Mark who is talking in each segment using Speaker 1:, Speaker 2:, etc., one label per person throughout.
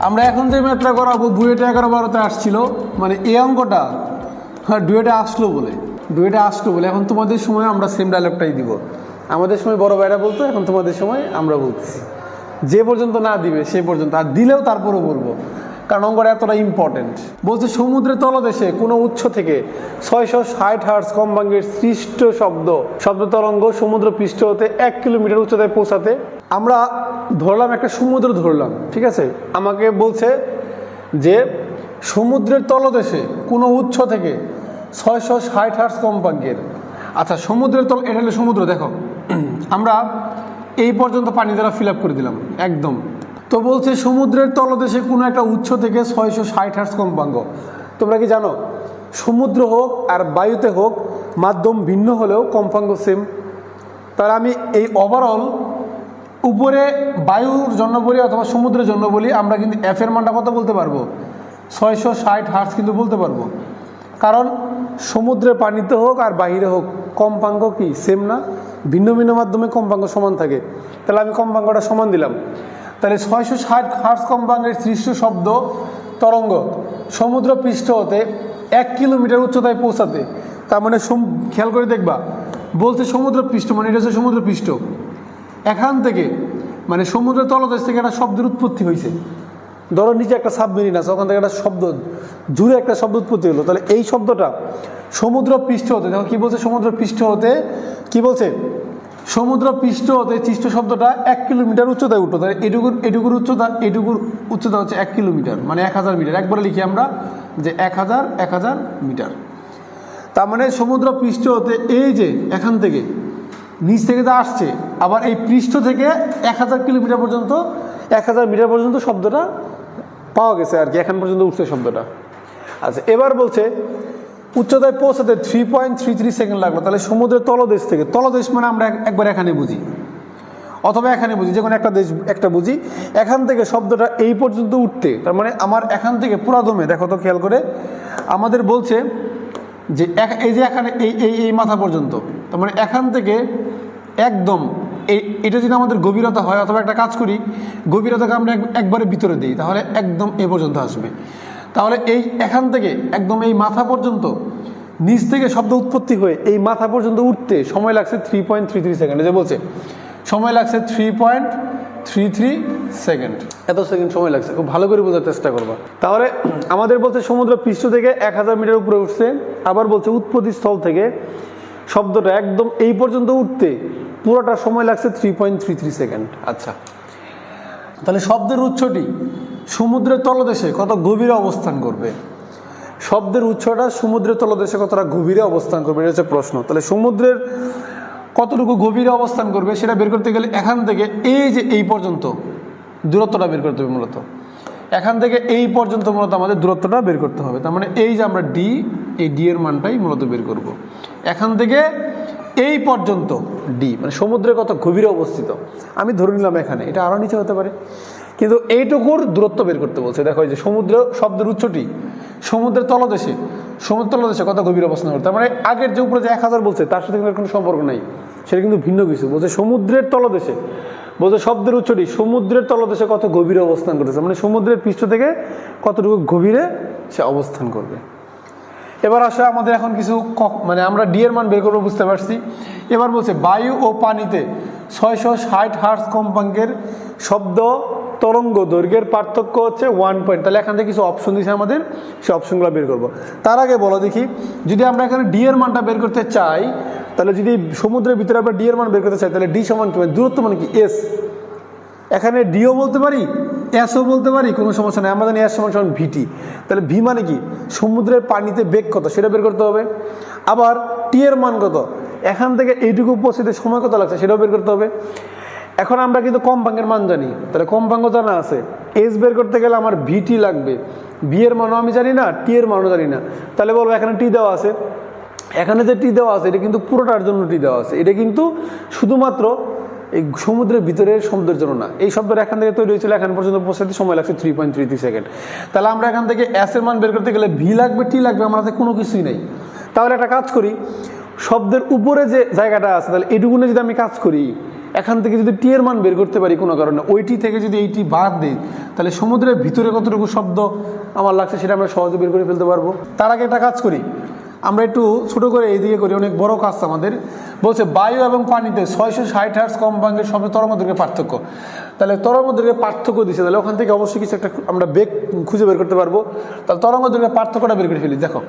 Speaker 1: আমরা এখন যে ম্যাথটা করাবো বুয়েটে 11-12-তে আসছিল, মানে এই অঙ্কটা ডুয়েটে আসলো বলে এখন তোমাদের সময় আমরা সেম ডায়লগটাই দিব। আমাদের সময় বড় ভাইরা বলতো, এখন তোমাদের সময় আমরা বলছি। যে পর্যন্ত না দিবে সে পর্যন্ত, আর দিলেও তারপরেও বলবো, কারণ অঙ্কটা এতটা ইম্পর্টেন্ট। বলছে সমুদ্রের তলদেশে কোনো উৎস থেকে 660 হার্টজ কম্পাঙ্কের সৃষ্ট শব্দ তরঙ্গ সমুদ্র পৃষ্ঠ হতে 1 কিলোমিটার উচ্চতায় পৌঁছাতে। আমরা ধরলাম একটা সমুদ্র ধরলাম, ঠিক আছে। আমাকে বলছে যে সমুদ্রের তলদেশে কোনো উৎস থেকে 660 হার্টজ কম্পাঙ্কের, আচ্ছা সমুদ্রের তল, এটা হলো সমুদ্র। দেখো আমরা এই পর্যন্ত পানি দ্বারা ফিল আপ করে দিলাম একদম। তো বলছে সমুদ্রের তলদেশে কোনো একটা উৎস থেকে 660 হার্টজ কম্পাঙ্ক। তোমরা কি জানো সমুদ্র হোক আর বায়ুতে হোক মাধ্যম ভিন্ন হলেও কম্পাঙ্ক সেম। তাহলে আমি এই ওভারঅল উপরে বায়ুর জন্য বলি অথবা সমুদ্রের জন্য বলি, আমরা কিন্তু এফ এর মানটা কত বলতে পারবো, 660 হার্টজ কিন্তু বলতে পারবো। কারণ সমুদ্রের পানিতে হোক আর বাহিরে হোক কম্পাঙ্ক কি সেম না, ভিন্ন ভিন্ন মাধ্যমে কম্পাঙ্ক সমান থাকে। তাহলে আমি কম্পাঙ্কটা সমান দিলাম। তাহলে 660 হার্টজ কম্পাঙ্কের সৃষ্ট শব্দ তরঙ্গ সমুদ্র পৃষ্ঠ হতে 1 কিলোমিটার উচ্চতায় পৌঁছাতে। তার মানে খেয়াল করে দেখবা, বলছে সমুদ্র পৃষ্ঠ, মানে এটা হচ্ছে সমুদ্র পৃষ্ঠ। এখান থেকে মানে সমুদ্রের তলদেশ থেকে একটা শব্দের উৎপত্তি হয়েছে। ধরো নিচে একটা সাবমেরিন আছে, ওখান থেকে একটা শব্দ জুড়ে একটা শব্দ উৎপত্তি হলো। তাহলে এই শব্দটা সমুদ্র পৃষ্ঠ হতে, দেখো কি বলছে, সমুদ্র পৃষ্ঠ হতে কি বলছে, সমুদ্র পৃষ্ঠ হতে সৃষ্ট শব্দটা 1 কিলোমিটার উচ্চতায় উঠলো। তাহলে এটুকুর উচ্চতা হচ্ছে 1 কিলোমিটার, মানে 1000 মিটার। একবারে লিখি আমরা যে 1000 মিটার। তার মানে সমুদ্র পৃষ্ঠ হতে এই যে এখান থেকে নিচ থেকে যা আসছে, আবার এই পৃষ্ঠ থেকে 1000 কিলোমিটার পর্যন্ত 1000 মিটার পর্যন্ত শব্দটা পাওয়া গেছে আর কি, এখন পর্যন্ত উঠছে শব্দটা। আচ্ছা এবার বলছে উচ্চতায় পৌঁছাতে 3.33 সেকেন্ড লাগলো। তাহলে সমুদ্রের তলদেশ থেকে, তলদেশ মানে আমরা একবার এখানে বুঝি অথবা এখানে বুঝি, যে কোনো একটা দেশ একটা বুঝি, এখান থেকে শব্দটা এই পর্যন্ত উঠতে, তার মানে আমার এখান থেকে পুরা দমে, দেখো তো খেয়াল করে আমাদের বলছে যে এই যে এখানে এই মাথা পর্যন্ত, তার মানে এখান থেকে একদম এটা যদি আমাদের গভীরতা হয়, অথবা একটা কাজ করি গভীরতাকে আমরা একবারে ভিতরে দিই, তাহলে একদম এ পর্যন্ত আসবে। তাহলে এখান থেকে একদম এই মাথা পর্যন্ত নিচ থেকে শব্দ উৎপত্তি হয়ে এই মাথা পর্যন্ত উঠতে সময় লাগছে 3.33 সেকেন্ড। যে বলছে সময় লাগছে 3.33 সেকেন্ড, এত সেকেন্ড সময় লাগছে। খুব ভালো করে বোঝার চেষ্টা করবা। তাহলে আমাদের বলছে সমুদ্র পৃষ্ঠ থেকে 1000 মিটার উপরে উঠছে। আবার বলছে উৎপত্তি স্থল থেকে শব্দটা একদম এই পর্যন্ত উঠতে পুরোটা সময় লাগছে 3.33 সেকেন্ড। আচ্ছা তাহলে শব্দের উৎসটি সমুদ্রের তলদেশে কত গভীরে অবস্থান করবে, শব্দের উৎসটা সমুদ্রের তলদেশে কতটা গভীরে অবস্থান করবে, এটা হচ্ছে প্রশ্ন। তাহলে সমুদ্রের কতটুকু গভীরে অবস্থান করবে সেটা বের করতে গেলে এখান থেকে এই যে এই পর্যন্ত দূরত্বটা বের করতে হবে। মূলত এখান থেকে এই পর্যন্ত মূলত আমাদের দূরত্বটা বের করতে হবে। তার মানে এই যে আমরা এই ডি এর মানটাই মূলত বের করব। এখান থেকে এই পর্যন্ত ডি মানে সমুদ্রে কত গভীরে অবস্থিত, আমি ধরে নিলাম এখানে, এটা আরও নিচে হতে পারে, কিন্তু এইটুকুর দূরত্ব বের করতে বলছে। দেখো এই যে সমুদ্র শব্দের উচ্চটি সমুদ্রের তলদেশে কত গভীর অবস্থান করতে, তার মানে আগের যে উপরে যে 1000 বলছে তার সাথে কিন্তু কোনো সম্পর্ক নাই, সেটা কিন্তু ভিন্ন কিছু বলছে। সমুদ্রের তলদেশে বলছে শব্দের উচ্চটি সমুদ্রের তলদেশে কত গভীরে অবস্থান করতেছে, মানে সমুদ্রের পৃষ্ঠ থেকে কতটুকু গভীরে সে অবস্থান করবে। এবার আসে আমাদের এখন কিছু মানে আমরা ডি এর মান বের করবো, বুঝতে পারছি। এবার বলছে বায়ু ও পানিতে 660 হার্টজ কম্পাঙ্কের শব্দ তরঙ্গ দৈর্ঘ্যের পার্থক্য হচ্ছে 1 পয়েন্ট। তাহলে এখান থেকে কিছু অপশন দিয়েছে আমাদের, সেই অপশনগুলো বের করবো। তার আগে বলো দেখি, যদি আমরা এখানে ডি এর মানটা বের করতে চাই, তাহলে যদি সমুদ্রের ভিতরে আমরা ডি এর মান বের করতে চাই, তাহলে ডি সমান কি, দূরত্ব মানে কি এস। এখানে ডিও বলতে পারি, এসও বলতে পারি, কোনো সমস্যা নেই। আমরা জানি এস সমান ভিটি। তাহলে ভি মানে কি, সমুদ্রের পানিতে বেগ কত সেটা বের করতে হবে। আবার টি এর মান কত, এখান থেকে এইটুকু পৌঁছতে সময় কত লাগছে সেটাও বের করতে হবে। এখন আমরা কিন্তু কম্পাঙ্কের মান জানি, তাহলে কম্পাঙ্ক জানা আছে, এস বের করতে গেলে আমার ভিটি লাগবে, ভি এর মানও আমি জানি না, টি এর মানও জানি না। তাহলে বলবো এখানে টি দেওয়া আছে, এখানে যে টি দেওয়া আছে এটা কিন্তু পুরোটার জন্য টি দেওয়া আছে, এটা কিন্তু শুধুমাত্র এই সমুদ্রের ভিতরের শব্দের জন্য না। এই শব্দটা এখান থেকে তৈরি হয়েছিল, এখান পর্যন্ত পৌঁছাতে সময় লাগছে 3.33 সেকেন্ড। তাহলে আমরা এখান থেকে এস এর মান বের করতে গেলে ভি লাগবে, টি লাগবে, আমার হাতে কোনো কিছুই নেই। তাহলে একটা কাজ করি, শব্দের উপরে যে জায়গাটা আছে তাহলে এইটুকুনে যদি আমি কাজ করি, এখান থেকে যদি টি এর মান বের করতে পারি কোনো কারণে, ওই টি থেকে যদি এই টি বাদ দিই, তাহলে সমুদ্রের ভিতরে কতটুকু শব্দ আমার লাগছে সেটা আমরা সহজে বের করে ফেলতে পারবো। তার আগে একটা কাজ করি, আমরা একটু ছোটো করে এইদিকে করি, অনেক বড় কাজ আমাদের। বলছে বায়ু এবং পানিতে 660 হার্টজ কম্পাঙ্কের শব্দ তরঙ্গদৈর্ঘ্যের পার্থক্য। তাহলে তরঙ্গদৈর্ঘ্যের পার্থক্য দিচ্ছে, তাহলে ওখান থেকে অবশ্যই কিছু একটা আমরা বেগ খুঁজে বের করতে পারবো। তাহলে তরঙ্গদৈর্ঘ্যের পার্থক্যটা বের করে ফেলি। দেখো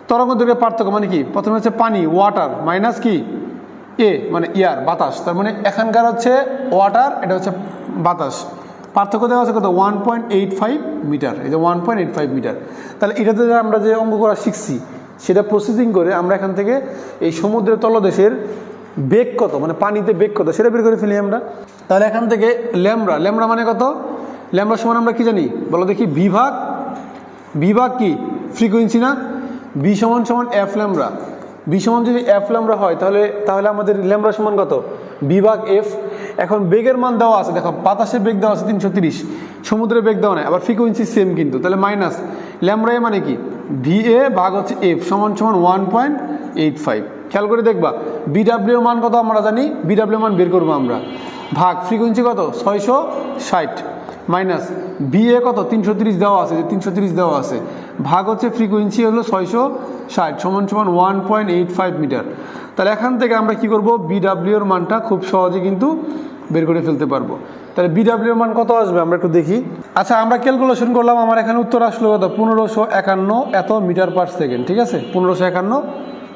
Speaker 1: তরঙ্গদৈর্ঘ্যের পার্থক্য মানে কি, প্রথমে হচ্ছে পানি ওয়াটার মাইনাস কি এ মানে ইয়ার বাতাস, তার মানে এখানকার হচ্ছে ওয়াটার, এটা হচ্ছে বাতাস, পার্থক্য দেওয়া আছে কত 1.85 মিটার, এই যে 1.85 মিটার। তাহলে এটাতে আমরা যে অঙ্ক করা শিখছি সেটা প্রসেসিং করে আমরা এখান থেকে এই সমুদ্রের তলদেশের বেগ কত মানে পানিতে বেগ কত সেটা বের করে ফেলি আমরা। তাহলে এখান থেকে ল্যামড়া, ল্যামড়া মানে কত, ল্যামড়া সমান আমরা কি জানি বলো দেখি, বিভাগ, বিভাগ কি ফ্রিকোয়েন্সি না, বি সমান সমান এফ ল্যামড়া, বি সমান যদি এফ ল্যামড়া হয় তাহলে আমাদের ল্যামড়া সমান কত বিভাগ এফ। এখন বেগের মান দেওয়া আছে, দেখো বাতাসের বেগ দেওয়া আছে 330, সমুদ্রের বেগ দেওয়া নাই, আবার ফ্রিকোয়েন্সি সেম কিন্তু, তাহলে মাইনাস ল্যামড়া এ মানে কি ভি এ ভাগ হচ্ছে এফ সমান সমান 1.85। খেয়াল করে দেখবা বিডাব্লিউর মান কত আমরা জানি, বিডাব্লিউ মান বের করবো আমরা, ভাগ ফ্রিকোয়েন্সি কত 660 মাইনাস বি এ কত 330 দেওয়া আছে, যে 330 দেওয়া আছে, ভাগ হচ্ছে ফ্রিকোয়েন্সি হলো 660 সমান সমান 1.85 মিটার। তাহলে এখান থেকে আমরা কি করব, বিডাব্লিউর মানটা খুব সহজে কিন্তু বের করে ফেলতে পারবো। তাহলে বিডাব্লিউর মান কত আসবে আমরা একটু দেখি। আচ্ছা আমরা ক্যালকুলেশন করলাম, আমার এখানে উত্তর আসলো কত 1551 এত মিটার পার সেকেন্ড, ঠিক আছে 1551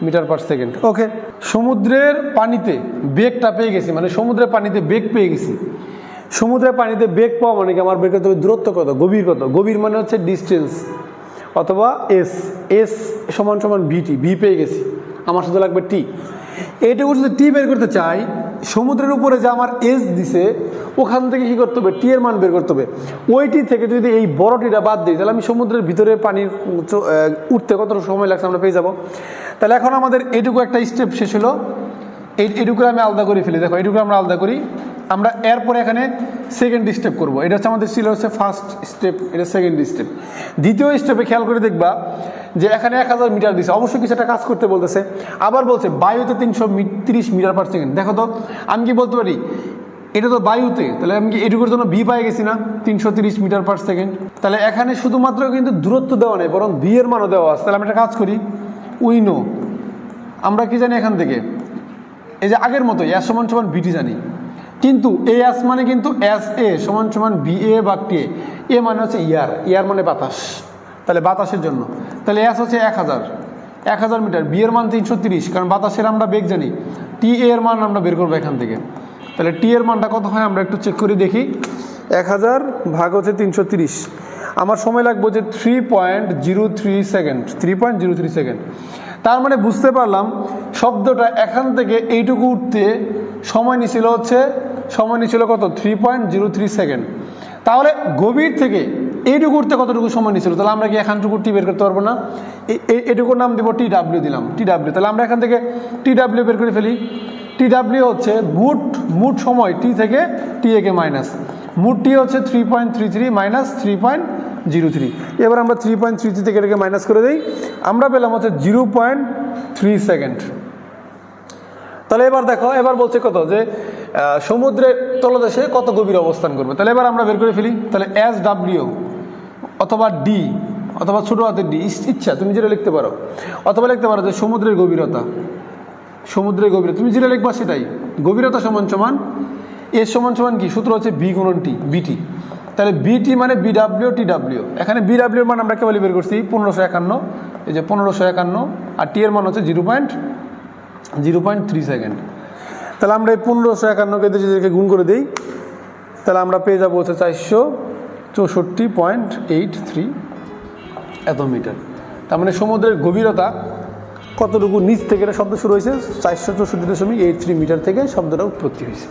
Speaker 1: মিটার পার সেকেন্ড। ওকে, সমুদ্রের পানিতে বেগটা পেয়ে গেছি, মানে সমুদ্রের পানিতে বেগ পেয়ে গেছি। সমুদ্রের পানিতে বেগ পাওয়া মানে কি আমার বের করতে হবে দূরত্ব কত, গভীর কত, গভীর মানে হচ্ছে ডিস্টেন্স অথবা এস, এস সমান সমান ভিটি, ভি পেয়ে গেছি, আমার শুধু লাগবে টি। এইটুকু যদি টি বের করতে চাই, সমুদ্রের উপরে যে আমার এস দিছে ওখান থেকে কী করতে হবে, টি এর মান বের করতে হবে। ওই টি থেকে যদি এই বড় টিটা বাদ দিই তাহলে আমি সমুদ্রের ভিতরে পানির উঠতে কতটা সময় লাগছে আমরা পেয়ে যাব। তাহলে এখন আমাদের এইটুকু একটা স্টেপ শেষ হলো, এইটুকু আমি আলাদা করে ফেলি। দেখো এইটুকু আমরা আলাদা করি, আমরা এরপরে এখানে সেকেন্ড স্টেপ করব। এটা হচ্ছে আমাদের ছিল হচ্ছে ফার্স্ট স্টেপ, এটা সেকেন্ড স্টেপ। দ্বিতীয় স্টেপে খেয়াল করে দেখবা যে এখানে 1000 মিটার দিচ্ছে, অবশ্যই কিছু একটা কাজ করতে বলতেছে। আবার বলছে বায়ুতে 330 মিটার পার সেকেন্ড। দেখো তো আমি কি বলতে পারি, এটা তো বায়ুতে, তাহলে আমি কি এটুকুর জন্য বি পাই গেছি না 330 মিটার পার সেকেন্ড। তাহলে এখানে শুধুমাত্র কিন্তু দূরত্ব দেওয়া নেই, বরং বি এর মানও দেওয়া আছে। তাহলে আমি একটা কাজ করি, উইনো আমরা কি জানি এখান থেকে এই যে আগের মতো এস সমান সমান বিটি জানি, কিন্তু এ এস মানে কিন্তু এস এ সমান সমান বি এ বা টি এ মানে হচ্ছে ইয়ার, ইয়ার মানে বাতাস, তাহলে বাতাসের জন্য তাহলে এস হচ্ছে 1000 মিটার, বি এর মান 330, কারণ বাতাসের আমরা বেগ জানি, টি এর মান আমরা বের করবো এখান থেকে। তাহলে টি এর মানটা কত হয় আমরা একটু চেক করে দেখি, 1000 ভাগ হচ্ছে 330, আমার সময় লাগবে হচ্ছে 3.03 সেকেন্ড, 3.03 সেকেন্ড। তার মানে বুঝতে পারলাম শব্দটা এখান থেকে এইটুকু উঠতে সময় নিছিল কত 3.03 সেকেন্ড। তাহলে গভীর থেকে এইটুকু উঠতে কতটুকু সময় নিছিল, তাহলে আমরা কি এখানটুকু টি বের করতে পারবো না, এটুকুর নাম দিব টি ডাব্লিউ দিলাম, টি ডাব্লিউ। তাহলে আমরা এখান থেকে টি ডাব্লিউ বের করে ফেলি। টি ডাব্লিউ হচ্ছে মুট সময় টি থেকে টি একে মাইনাস, মুট টি হচ্ছে 3.33 মাইনাস 3.03। এবার আমরা 3.33 থেকে এটাকে মাইনাস করে দিই, আমরা পেলাম হচ্ছে 0.3 সেকেন্ড। তাহলে এবার দেখো, এবার বলছে কত যে সমুদ্রের তলদেশে কত গভীর অবস্থান করবে। তাহলে এবার আমরা বের করে ফেলি। তাহলে এস ডাব্লিউ অথবা ডি অথবা ছোটো হাতের ডি, ইচ্ছা তুমি যেটা লিখতে পারো, অথবা লিখতে পারো যে সমুদ্রের গভীরতা, তুমি যেটা লিখবা সেটাই, গভীরতা সমান সমান এস সমান সমান কি সূত্র হচ্ছে বি গুণন টি, বিটি। তাহলে বিটি মানে বিডাব্লিউ টি ডাব্লিউ, এখানে বিডাব্লিউর মান আমরা কেবলই বের করছি 1551, এই যে 1551, আর টি এর মান হচ্ছে 0.3 সেকেন্ড। তাহলে আমরা এই 1551কে যদি গুণ করে দিই তাহলে আমরা পেয়ে যাবো হচ্ছে 464.83 এত মিটার। তার মানে সমুদ্রের গভীরতা কতটুকু নিচ থেকে এটা শব্দ শুরু হয়েছে, 464.83 মিটার থেকে শব্দটা উৎপত্তি হয়েছে।